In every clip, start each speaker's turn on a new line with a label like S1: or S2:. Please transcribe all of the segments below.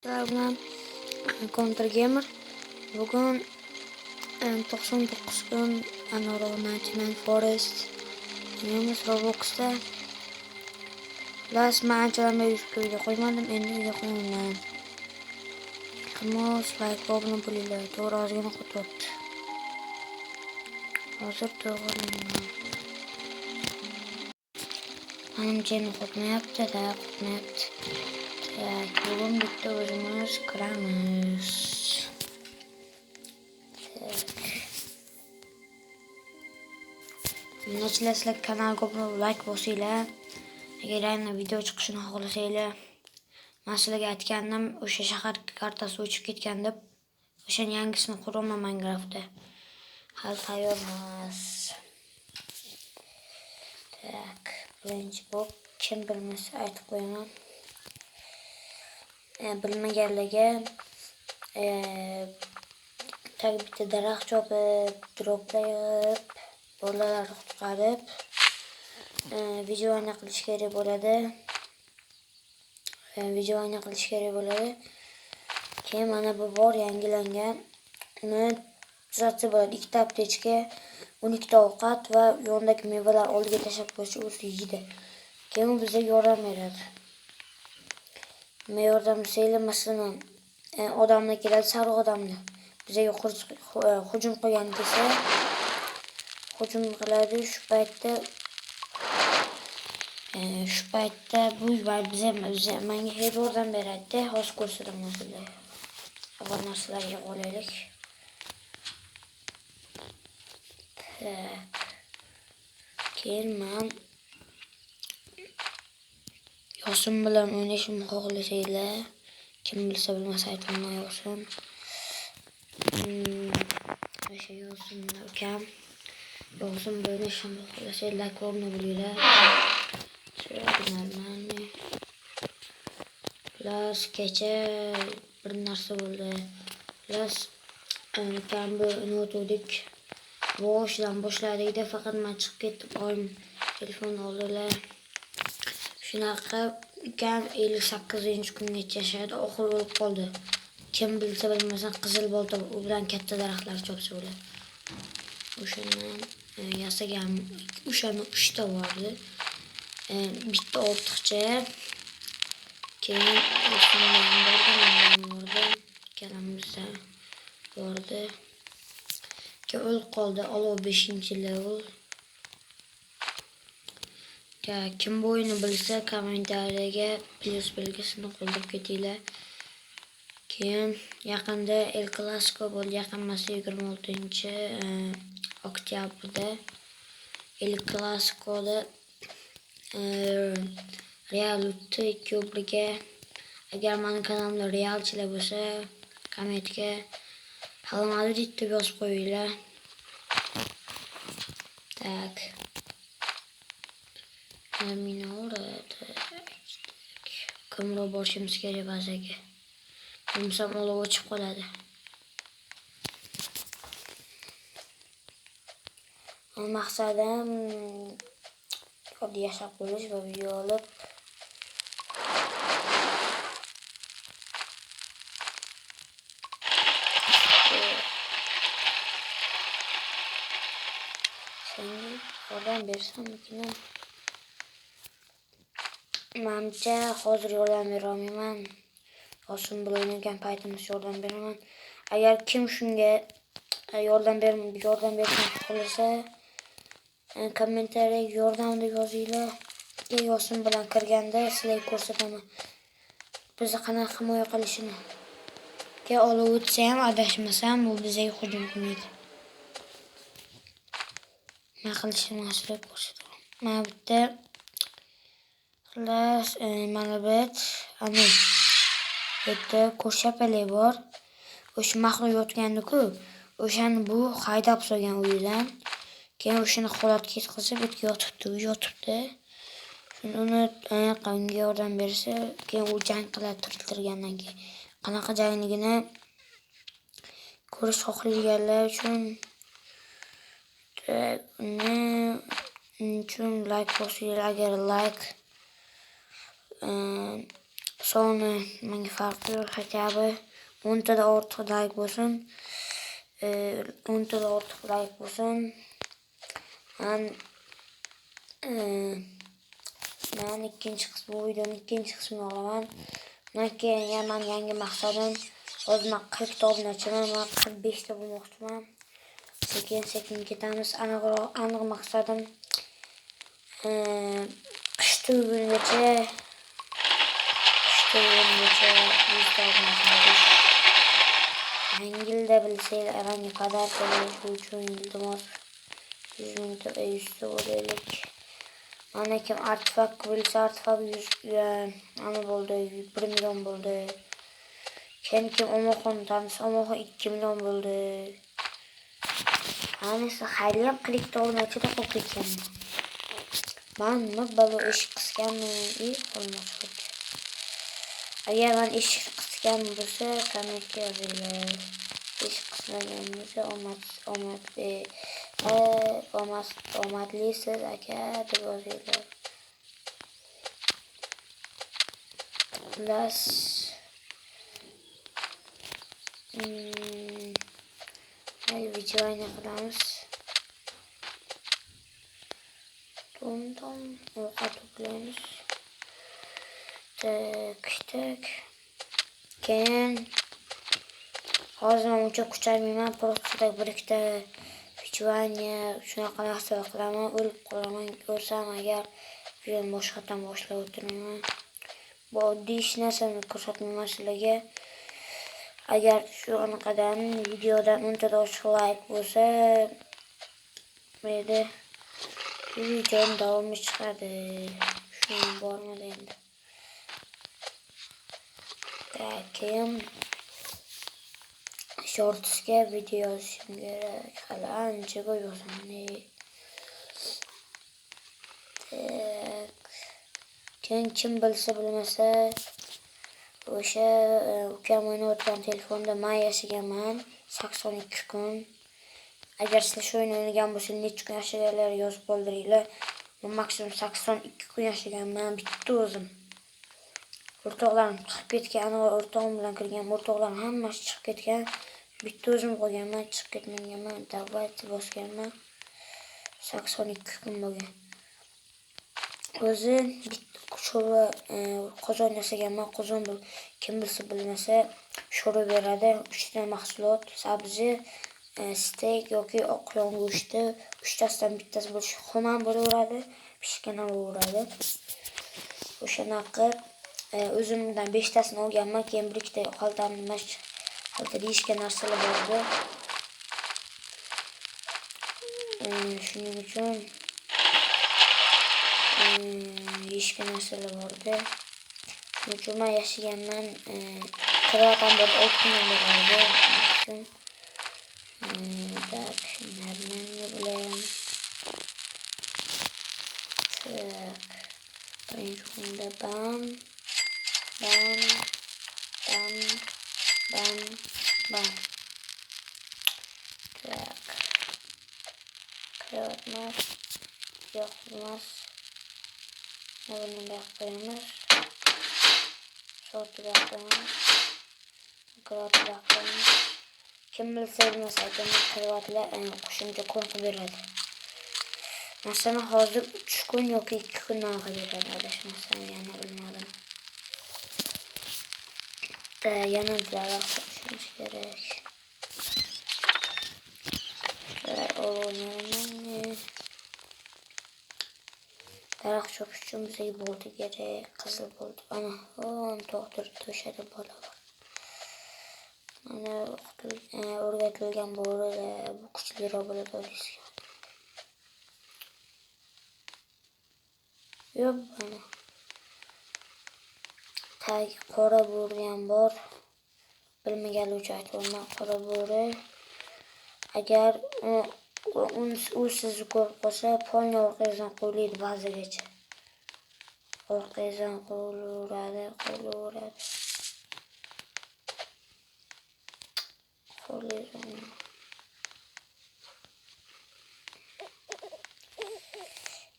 S1: bilan Counter Gamer. Bugun 99 kun Anoro 99 Forest o'ynaymiz Robloxda. Men anchadan beri videoga qo'ymadim, endi videoga qo'yaman. Iltimos, like, obuna bo'linglar. To'g'ri ozgina qo'tyapti. Hozir to'g'rilayman. Menimcha qo'ymayapti-da, qo'ymayapti. Bugun bitta o'zimiz kiramiz. Sizlar kanalga ko'proq like bosinglar. Agar yana video chiqishini xohlasanglar, men sizlarga aytgandim, o'sha shahar kartasi o'chib ketgan deb, o'sha yangisini quraman Minecraftda. Hali tayyormas. Birinchi bo'lib kim bilmasa aytib qo'yaman. Bilmaganlarga bitta daraxt chopib, droplayib, bolalarni qutqarib, videoni qilish kerak bo'ladi. Keyin mana bu bor yangilangan. Uni tuzatsa bo'ladi. 2 ta aptechka, 12 ta ovqat va yondagi mevalar oldiga tashlab qo'yish o'zi yeydi. Keyin u bizga yordam beradi. Men yordam desanglar, masalan, odamlar keladi, sariq odamlar. Bizga hujum qilgan desa, hujum qiladi. Shu paytda bu menga hech yordam beradi-da, hozir ko'rsataman sizlarga. Avval narsalarga qo'yaylik. Keyin men Yosin bilan o'ynashimni xohlasanglar, kim bilsa bilmasa aytmayman Yosin. O'sha Yosinni ukam. Yosin bilan o'ynashimni xohlasanglar, ko'rni bilinglar. Plus kecha bir narsa bo'ldi. Plus ukam bu unutdik. Boshdan boshladik-da, faqat men chiqib ketdim, oyim telefon oldilar. Shunaqa ukam 58-kungacha yashadi, oxiri o'lib qoldi. Kim bilsa bilmasa qizil bolta u bilan katta daraxtlar chopsa bo'ladi. O'shandan yasagan, o'shani 3 ta bordi. Bitta ortiqcha. Keyin kalamizda bordi. O'lib qoldi, olov 5-level. Kim bu o'yinni bilsa, kommentariyaga plus belgisini qoldirib ketinglar. Keyin yaqinda El Clasico bo'ldi, yaqin emas 26-oktyabrda. El Clasicoda Real o'tdi 2-1. Agar meni kanalimda Realchilar bo'lsa, kommentga Real Madrid deb yozib qo'yinglar. Kimroq borishimiz kerak bazaga. Bo'lmasam olov o'chib qoladi. Maqsadim oddiy yashab qolish va video olib yordam bersammikin. Menimcha hozir yordam bera olmayman. Yosin bilan o'ynagan paytimizda yordam beraman. Agar kim shunga yordam berishni xohlasa, kommentariyaga yordam deb yozinglar. Yosin bilan kirganda sizlarga ko'rsataman. Bizni qanaqa himoya qilishini. Olov o'tsa ham adashmasam, u bizga hujum qilmaydi. Nima qilishini sizlarga ko'rsataman. Mana bitta xullas, mana ana bitta ko'rshapalak bor. O'sha maxluq yotgandi-ku, o'shani bu haydab solgan uyidan. Keyin o'shani holatga yetkazib, bu yerga yotibdi. Uni unga yordam bersa, keyin u jang qiladi tiriltirgandan keyin. Qanaqa jangligini ko'rish xohlaganlar uchun like bosinglar. Agar like soni menga farqi yo'q. Hakabi 10 tada ortiq like bo'lsin. 10 tada ortiq like bo'lsin. Men ikkinchi qism bu videoning ikkinchi qismini olaman. Bundan keyin men yangi maqsadim hozir men 40 ta obunachiman, men 45 ta bo'lmoqchiman. Sekin ketamiz. Aniq maqsadim qish tugungacha 100 ta obunachi bo'lish. Yangi yilda bilsanglar, menga podarka berish uchun iltimos 100 mingta 100 ta bo'laylik. Mana kim artefakt bilsa artefakt 100 ana bo'ldi, 1 million bo'ldi. Kim Omoxon tanisa Omoxon 2 million bo'ldi. Anisi xayriyam klikda obunachilar qo'yib ketgan. Ben nima balo ish qisganmi? Olmos. Agar men ish qisgan bo'lsa, kommentga yozinglar. Ish qismagan bo'lsa, omadlisiz aka deb yozinglar. Plus videoyni qilamiz. Bundan ovqat to'playmiz. Tak. Keyin hozir men uncha kucharmayman, просто bir ikkita videoyni shunaqa narsa qilaman, o'lib qolaman, ko'rsam agar videoni boshqatdan boshlab o'tirmayman. Bu oddiy ish narsani ko'rsatmayman sizlarga. Agar shu anaqadan videodan 10 ta oshiq like bo'lsa, mayli videom davomi chiqadi. Shuni bormadi endi. Keyin shortsga video yozishim kerak. Hali ancha ko'p yozaman. Keyin kim bilsa bilmasa o'sha ukam o'ynayotgan telefonda men yashaganman 82 kun. Agar sizlar shu o'yinni o'ynagan bo'lsangiz necha kun yashaganlar yozib qoldiringlar. Men maksimum 82 kun yashaganman bitta o'zim. O'rtoqlarim chiqib ketgan, o'rtog'im bilan kirgan, o'rtoqlarim hammasi chiqib ketgan. Bitta o'zim qolganman, chiqib ketmaganman, davlat bosganman. 82 kun bo'lgan. O'zi sho'rva qozon yasaganman, qozon kim bilsa bilmasa sho'rva beradi. 3 ta mahsulot, sabzi, steak yoki oq yon go'shti, 3 tasidan bittasi bo'lishi xumam bo'laveradi, pishgan ham bo'laveradi. O'shanaqa o'zimdan 5 tasini olganman, keyin bir ikkita xaltamda yeyishga narsalar bor edi. Shuning uchun yeyishga narsalar bor edi. Shuning uchun men yashaganman, kirvatam bor, 6 kundan beri. Tak, nereden bileyim. Tak, birinci kunda bam. Tak, kırılmaz, yokmaz. Ne bunu bekliyoruz? Soğutu bekliyoruz. Kırıltı bekliyoruz. Kim bilse bilmez kırıltılar kuşumca korku verirdi. Mesela hazır 3 gün yok 2 gün daha verirdi mesela yani bilmedim. Yanıldılar aktarışımız gerek. Darak çok üçümüze oldu gerek. Kızıl oldu. Ana onu doktor döşedi bana var. O'rgatilgan bo'ladi, bu kuchliroq bo'ladi deysiz. Yo'q, mana. Tag qora bo'ri ham bor. Bilmaganlar aytayman, qora bo'ri. Agar u sizni ko'rib qolsa, polni orqangizdan qo'ylaydi ba'zigacha. Orqangizdan qo'ylaveradi.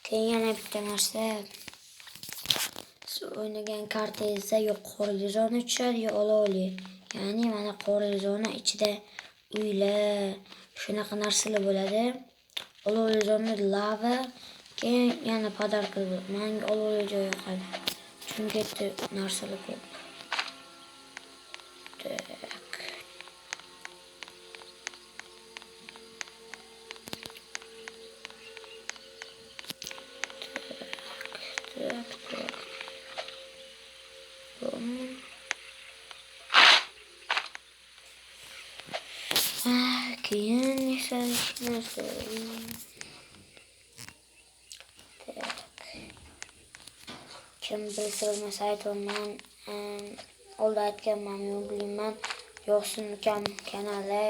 S1: Keyin yana bitta narsa. o'ynagan kartangizda yo qora zona tushadi yo olovli. Ya'ni mana qora zona ichida uylar, shunaqa narsalar bo'ladi. Olovli zona lava, keyin yana podarka bo'ladi. Menga olovli joy yoqadi. Chunki yerda narsalar ko'p. Tak. Keyin esa narsa. Kim bilsa bilmasa aytmayman. Oldin aytganman-ku, bilmayman. Yo'qsin ukam kanali,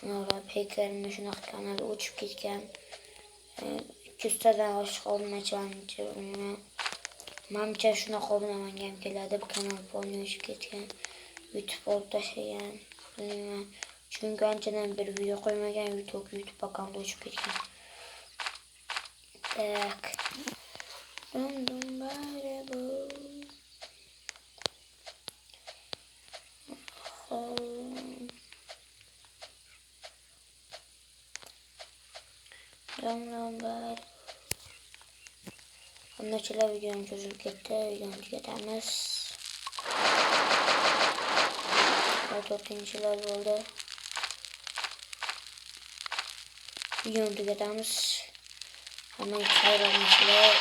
S1: Nora Pekerni shunaqa kanali o'chib ketgan. 200 tadan oshiq obunachilarnichi bilmayman. Manimcha shunaqa obunamanga ham keladi. Bu kanal polni o'chib ketgan. YouTube olib tashlagan. Bilmayman. Chunki anchadan beri video qo'ymagan, YouTube akkaunt o'chib ketgan. Tak. Dum bare bu. Dum bare. Anlachilar videoni cho'zilib ketdi. Videoni tugatamiz. 4-yillar bo'ldi. Videoni tugatamiz. Hammaga xayr olmaslar.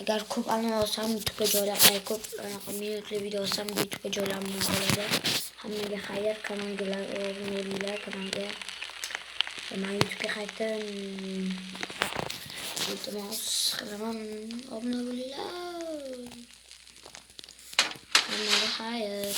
S1: Agar ko'p anal olsam YouTube'ga joylamay, ko'p minutli video olsam YouTube'ga joylamay bo'ladi. Hammaga xayr, kanalga obuna bo'linglar, kanalga. Men YouTube'ga qaytdim. Iltimos qilaman, obuna bo'linglar. Hammaga xayr.